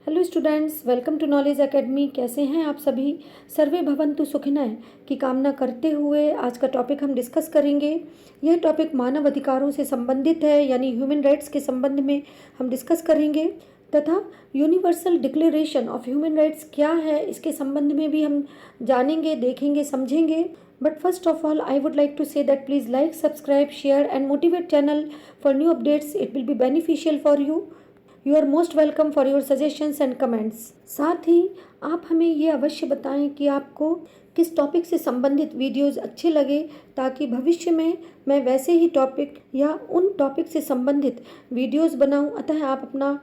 Hello students, welcome to knowledge academy. कैसे हैं आप सभी? सर्वे भवन्तु सुखिनः की कामना करते हुए आज का टॉपिक हम डिस्कस करेंगे। यह टॉपिक मानव अधिकारों से संबंधित है, यानी ह्यूमन राइट्स के संबंध में हम डिस्कस करेंगे तथा universal declaration of human rights क्या है इसके संबंध में भी हम जानेंगे, देखेंगे, समझेंगे। But first of all, I would like to say that please like, subscribe, share and motivate channel for new updates. It will be beneficial for you. You are most welcome for your suggestions and comments. साथ ही आप हमें ये अवश्य बताएं कि आपको किस topic से संबंधित वीडियोस अच्छे लगे, ताकि भविष्य में मैं वैसे ही टॉपिक या उन टॉपिक से संबंधित वीडियोस बनाऊं। अतः आप अपना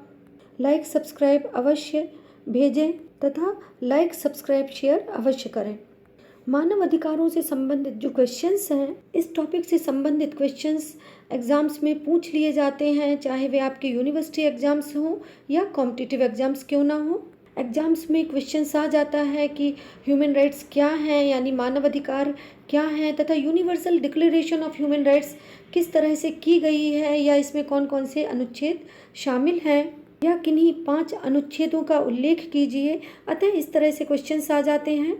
लाइक सब्सक्राइब अवश्य भेजें तथा लाइक सब्सक्राइब शेयर अवश्य करें। मानव अधिकारों से संबंधित जो क्वेश्चंस हैं, इस टॉपिक से संबंधित क्वेश्चंस एग्ज़ाम्स में पूछ लिए जाते हैं, चाहे वे आपके यूनिवर्सिटी एग्ज़ाम्स हों या कॉम्पिटिटिव एग्ज़ाम्स क्यों ना हो। एग्ज़ाम्स में क्वेश्चंस आ जाता है कि ह्यूमन राइट्स क्या हैं, यानी मानव अधिकार क्या हैं, तथा universal declaration of human rights किस तरह से की गई है, या इसमें कौन कौन से अनुच्छेद शामिल हैं, या किन्हीं 5 अनुच्छेदों का उल्लेख कीजिए। अतः इस तरह से क्वेश्चंस आ जाते हैं।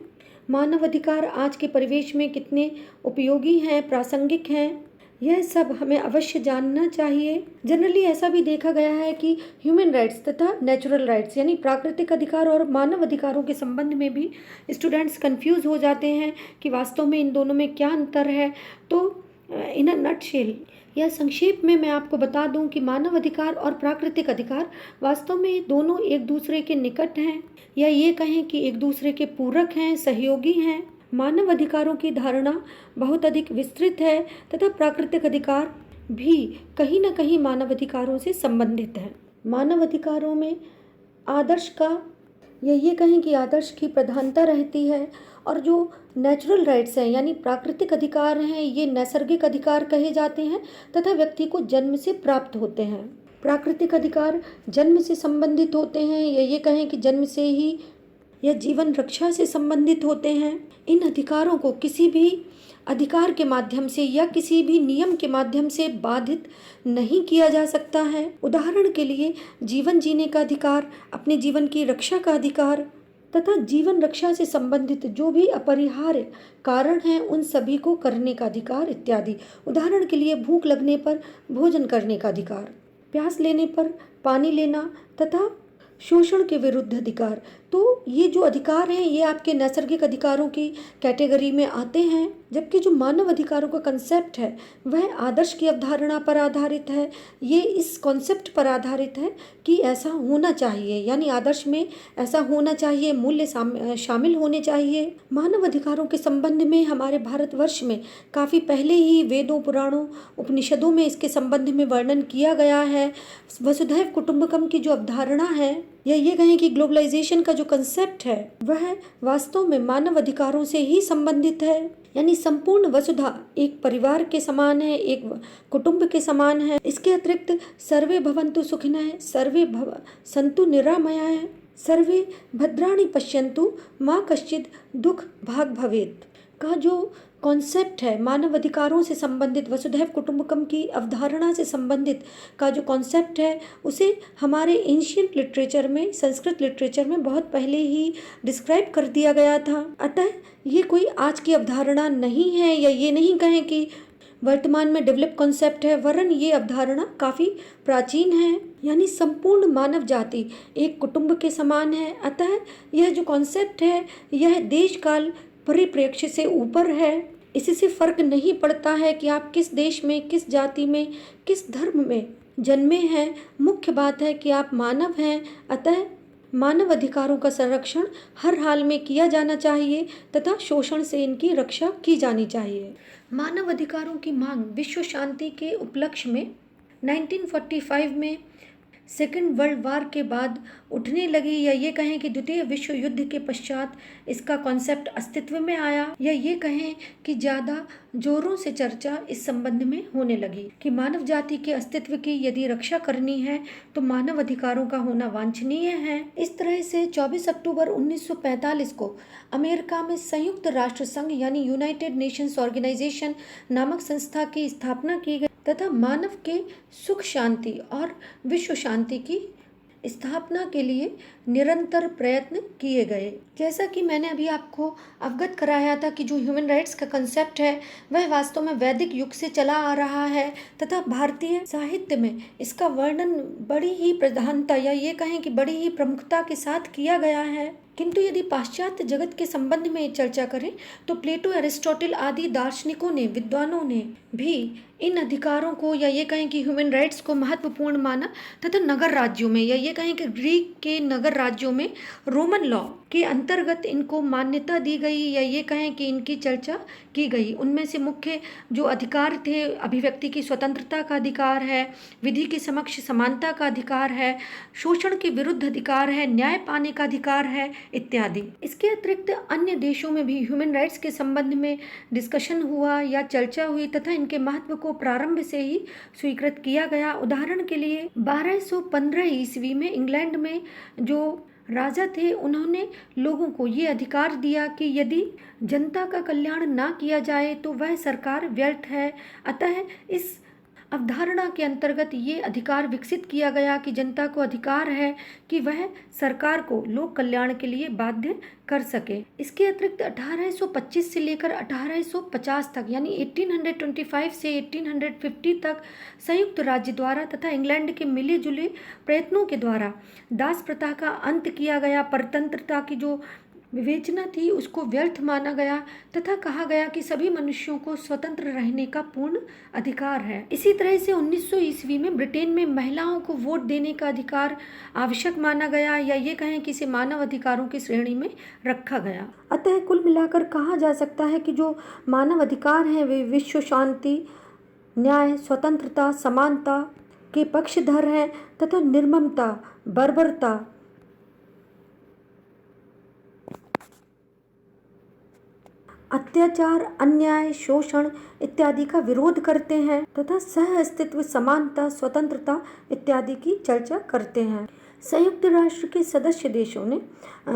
मानव अधिकार आज के परिवेश में कितने उपयोगी हैं, प्रासंगिक हैं, यह सब हमें अवश्य जानना चाहिए। जनरली ऐसा भी देखा गया है कि ह्यूमन राइट्स तथा नेचुरल राइट्स यानी प्राकृतिक अधिकार और मानव अधिकारों के संबंध में भी स्टूडेंट्स कंफ्यूज हो जाते हैं कि वास्तव में इन दोनों में क्या अंतर है। तो इन अ नटशेल या संक्षेप में मैं आपको बता दूं कि मानव अधिकार और प्राकृतिक अधिकार वास्तव में दोनों एक दूसरे के निकट हैं, या ये कहें कि एक दूसरे के पूरक हैं, सहयोगी हैं। मानव अधिकारों की धारणा बहुत अधिक विस्तृत है तथा प्राकृतिक अधिकार भी कहीं न कहीं मानव अधिकारों से संबंधित है। मानव अधिकारों में आदर्श का या ये कहें कि आदर्श की प्रधानता रहती है, और जो नेचुरल राइट्स हैं यानी प्राकृतिक अधिकार हैं, ये नैसर्गिक अधिकार कहे जाते हैं तथा व्यक्ति को जन्म से प्राप्त होते हैं। प्राकृतिक अधिकार जन्म से संबंधित होते हैं, या ये कहें कि जन्म से ही या जीवन रक्षा से संबंधित होते हैं। इन अधिकारों को किसी भी अधिकार के माध्यम से या किसी भी नियम के माध्यम से बाधित नहीं किया जा सकता है। उदाहरण के लिए जीवन जीने का अधिकार, अपने जीवन की रक्षा का अधिकार तथा जीवन रक्षा से संबंधित जो भी अपरिहार्य कारण हैं उन सभी को करने का अधिकार इत्यादि। उदाहरण के लिए भूख लगने पर भोजन करने का अधिकार, प्यास लेने पर पानी लेना तथा शोषण के विरुद्ध अधिकार। तो ये जो अधिकार हैं ये आपके नैसर्गिक अधिकारों की कैटेगरी में आते हैं, जबकि जो मानव अधिकारों का कंसेप्ट है वह आदर्श की अवधारणा पर आधारित है। ये इस कॉन्सेप्ट पर आधारित है कि ऐसा होना चाहिए, यानी आदर्श में ऐसा होना चाहिए, मूल्य शामिल होने चाहिए। मानव अधिकारों के संबंध में हमारे भारतवर्ष में काफ़ी पहले ही वेदों, पुराणों, उपनिषदों में इसके संबंध में वर्णन किया गया है। वसुधैव कुटुंबकम की जो अवधारणा है, या ये कहें कि ग्लोबलाइजेशन का जो कंसेप्ट है वह वास्तव में मानव अधिकारों से ही संबंधित है। यानी संपूर्ण वसुधा एक परिवार के समान है, एक कुटुंब के समान है। इसके अतिरिक्त सर्वे भवन्तु सुखिनः, सर्वे सन्तु निरामयाः, सर्वे भद्राणि पश्यन्तु मा कश्चित् दुख भाग भवेत् का जो कॉन्सेप्ट है मानव अधिकारों से संबंधित, वसुधैव कुटुंबकम की अवधारणा से संबंधित का जो कॉन्सेप्ट है उसे हमारे एंशिएंट लिटरेचर में, संस्कृत लिटरेचर में बहुत पहले ही डिस्क्राइब कर दिया गया था। अतः ये कोई आज की अवधारणा नहीं है, या ये नहीं कहें कि वर्तमान में डेवलप कॉन्सेप्ट है, वरन ये अवधारणा काफ़ी प्राचीन है। यानी संपूर्ण मानव जाति एक कुटुंब के समान है। अतः यह जो कॉन्सेप्ट है यह देश काल परिप्रेक्ष्य से ऊपर है। इससे फर्क नहीं पड़ता है कि आप किस देश में, किस जाति में, किस धर्म में जन्मे हैं। मुख्य बात है कि आप मानव हैं। अतः मानव अधिकारों का संरक्षण हर हाल में किया जाना चाहिए तथा शोषण से इनकी रक्षा की जानी चाहिए। मानव अधिकारों की मांग विश्व शांति के उपलक्ष्य में 1945 में सेकेंड वर्ल्ड वार के बाद उठने लगी, या ये कहें कि द्वितीय विश्व युद्ध के पश्चात इसका कॉन्सेप्ट अस्तित्व में आया, या ये कहें कि ज़्यादा जोरों से चर्चा इस संबंध में होने लगी कि मानव जाति के अस्तित्व की यदि रक्षा करनी है तो मानव अधिकारों का होना वांछनीय है। इस तरह से 24 अक्टूबर 1945 को अमेरिका में संयुक्त राष्ट्र संघ यानी यूनाइटेड नेशंस ऑर्गेनाइजेशन नामक संस्था की स्थापना की गई तथा मानव के सुख शांति और विश्व शांति की स्थापना के लिए निरंतर प्रयत्न किए गए। जैसा कि मैंने अभी आपको अवगत कराया था कि जो ह्यूमन राइट्स का कंसेप्ट है वह वास्तव में वैदिक युग से चला आ रहा है तथा भारतीय साहित्य में इसका वर्णन बड़ी ही प्रधानता या ये कहें कि बड़ी ही प्रमुखता के साथ किया गया है। किंतु यदि पाश्चात्य जगत के संबंध में चर्चा करें तो प्लेटो, एरिस्टोटल आदि दार्शनिकों ने, विद्वानों ने भी इन अधिकारों को या ये कहें कि ह्यूमन राइट्स को महत्वपूर्ण माना तथा नगर राज्यों में या ये कहें कि ग्रीक के नगर राज्यों में रोमन लॉ के अंतर्गत इनको मान्यता दी गई या ये कहें कि इनकी चर्चा की गई। उनमें से मुख्य जो अधिकार थे, अभिव्यक्ति की स्वतंत्रता का अधिकार है, विधि के समक्ष समानता का अधिकार है, शोषण के विरुद्ध अधिकार है, न्याय पाने का अधिकार है इत्यादि। इसके अतिरिक्त अन्य देशों में भी ह्यूमन राइट्स के संबंध में डिस्कशन हुआ या चर्चा हुई तथा इनके महत्व को प्रारंभ से ही स्वीकृत किया गया। उदाहरण के लिए 1215 ईस्वी में इंग्लैंड में जो राजा थे उन्होंने लोगों को ये अधिकार दिया कि यदि जनता का कल्याण ना किया जाए तो वह सरकार व्यर्थ है। अतः इस अवधारणा के अंतर्गत ये अधिकार विकसित किया गया कि जनता को अधिकार है कि वह सरकार को लोक कल्याण के लिए बाध्य कर सके। इसके अतिरिक्त 1825 से लेकर 1850 तक यानी 1825 से 1850 तक संयुक्त राज्य द्वारा तथा इंग्लैंड के मिले जुले प्रयत्नों के द्वारा दास प्रथा का अंत किया गया। परतंत्रता की जो विवेचना थी उसको व्यर्थ माना गया तथा कहा गया कि सभी मनुष्यों को स्वतंत्र रहने का पूर्ण अधिकार है। इसी तरह से 1900 ईस्वी में ब्रिटेन में महिलाओं को वोट देने का अधिकार आवश्यक माना गया या ये कहें कि इसे मानव अधिकारों की श्रेणी में रखा गया। अतः कुल मिलाकर कहा जा सकता है कि जो मानव अधिकार हैं वे विश्व शांति, न्याय, स्वतंत्रता, समानता के पक्षधर हैं तथा निर्ममता, बर्बरता, अत्याचार, अन्याय, शोषण इत्यादि का विरोध करते हैं तथा सह अस्तित्व, समानता, स्वतंत्रता इत्यादि की चर्चा करते हैं। संयुक्त राष्ट्र के सदस्य देशों ने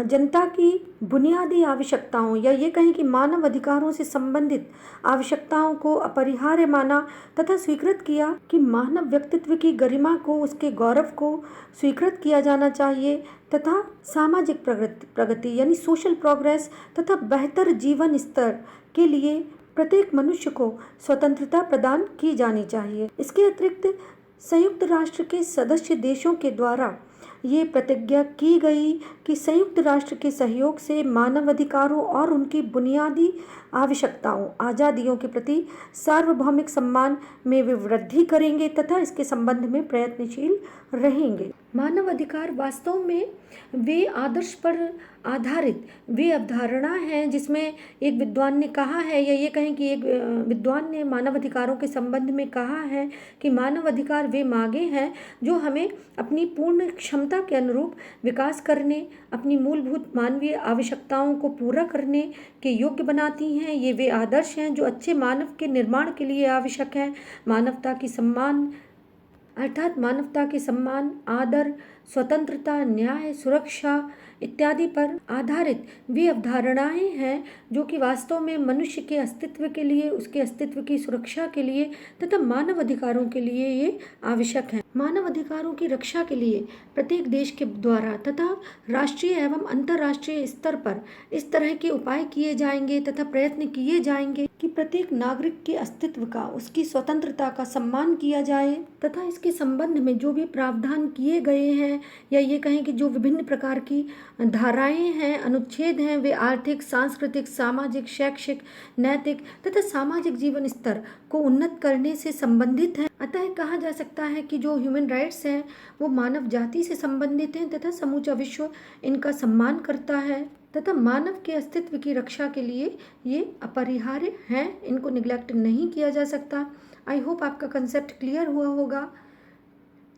जनता की बुनियादी आवश्यकताओं या ये कहें कि मानव अधिकारों से संबंधित आवश्यकताओं को अपरिहार्य माना तथा स्वीकृत किया कि मानव व्यक्तित्व की गरिमा को, उसके गौरव को स्वीकृत किया जाना चाहिए तथा सामाजिक प्रगति यानी सोशल प्रोग्रेस तथा बेहतर जीवन स्तर के लिए प्रत्येक मनुष्य को स्वतंत्रता प्रदान की जानी चाहिए। इसके अतिरिक्त संयुक्त राष्ट्र के सदस्य देशों के द्वारा ये प्रतिज्ञा की गई कि संयुक्त राष्ट्र के सहयोग से मानव अधिकारों और उनकी बुनियादी आवश्यकताओं, आज़ादियों के प्रति सार्वभौमिक सम्मान में वे वृद्धि करेंगे तथा इसके संबंध में प्रयत्नशील रहेंगे। मानव अधिकार वास्तव में वे आदर्श पर आधारित वे अवधारणा है जिसमें एक विद्वान ने कहा है या ये कहें कि एक विद्वान ने मानव अधिकारों के संबंध में कहा है कि मानव अधिकार वे मांगे हैं जो हमें अपनी पूर्ण क्षमता के अनुरूप विकास करने, अपनी मूलभूत मानवीय आवश्यकताओं को पूरा करने के योग्य बनाती हैं। ये वे आदर्श हैं जो अच्छे मानव के निर्माण के लिए आवश्यक हैं। मानवता की सम्मान अर्थात मानवता के सम्मान, आदर, स्वतंत्रता, न्याय, सुरक्षा इत्यादि पर आधारित वे अवधारणाएं हैं जो कि वास्तव में मनुष्य के अस्तित्व के लिए, उसके अस्तित्व की सुरक्षा के लिए तथा मानव अधिकारों के लिए ये आवश्यक हैं। मानव अधिकारों की रक्षा के लिए प्रत्येक देश के द्वारा तथा राष्ट्रीय एवं अंतर्राष्ट्रीय स्तर पर इस तरह के उपाय किए जाएंगे तथा प्रयत्न किए जाएंगे कि प्रत्येक नागरिक के अस्तित्व का, उसकी स्वतंत्रता का सम्मान किया जाए तथा इसके संबंध में जो भी प्रावधान किए गए हैं या ये कहें कि जो विभिन्न प्रकार की धाराएं हैं, अनुच्छेद हैं, वे आर्थिक, सांस्कृतिक, सामाजिक, शैक्षिक, नैतिक तथा सामाजिक जीवन स्तर को उन्नत करने से संबंधित हैं। अतः कहा जा सकता है कि जो ह्यूमन राइट्स हैं वो मानव जाति से संबंधित हैं तथा समूचा विश्व इनका सम्मान करता है तथा मानव के अस्तित्व की रक्षा के लिए ये अपरिहार्य हैं, इनको निग्लेक्ट नहीं किया जा सकता। आई होप आपका कंसेप्ट क्लियर हुआ होगा।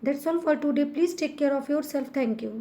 That's all for today. Please take care of yourself. Thank you.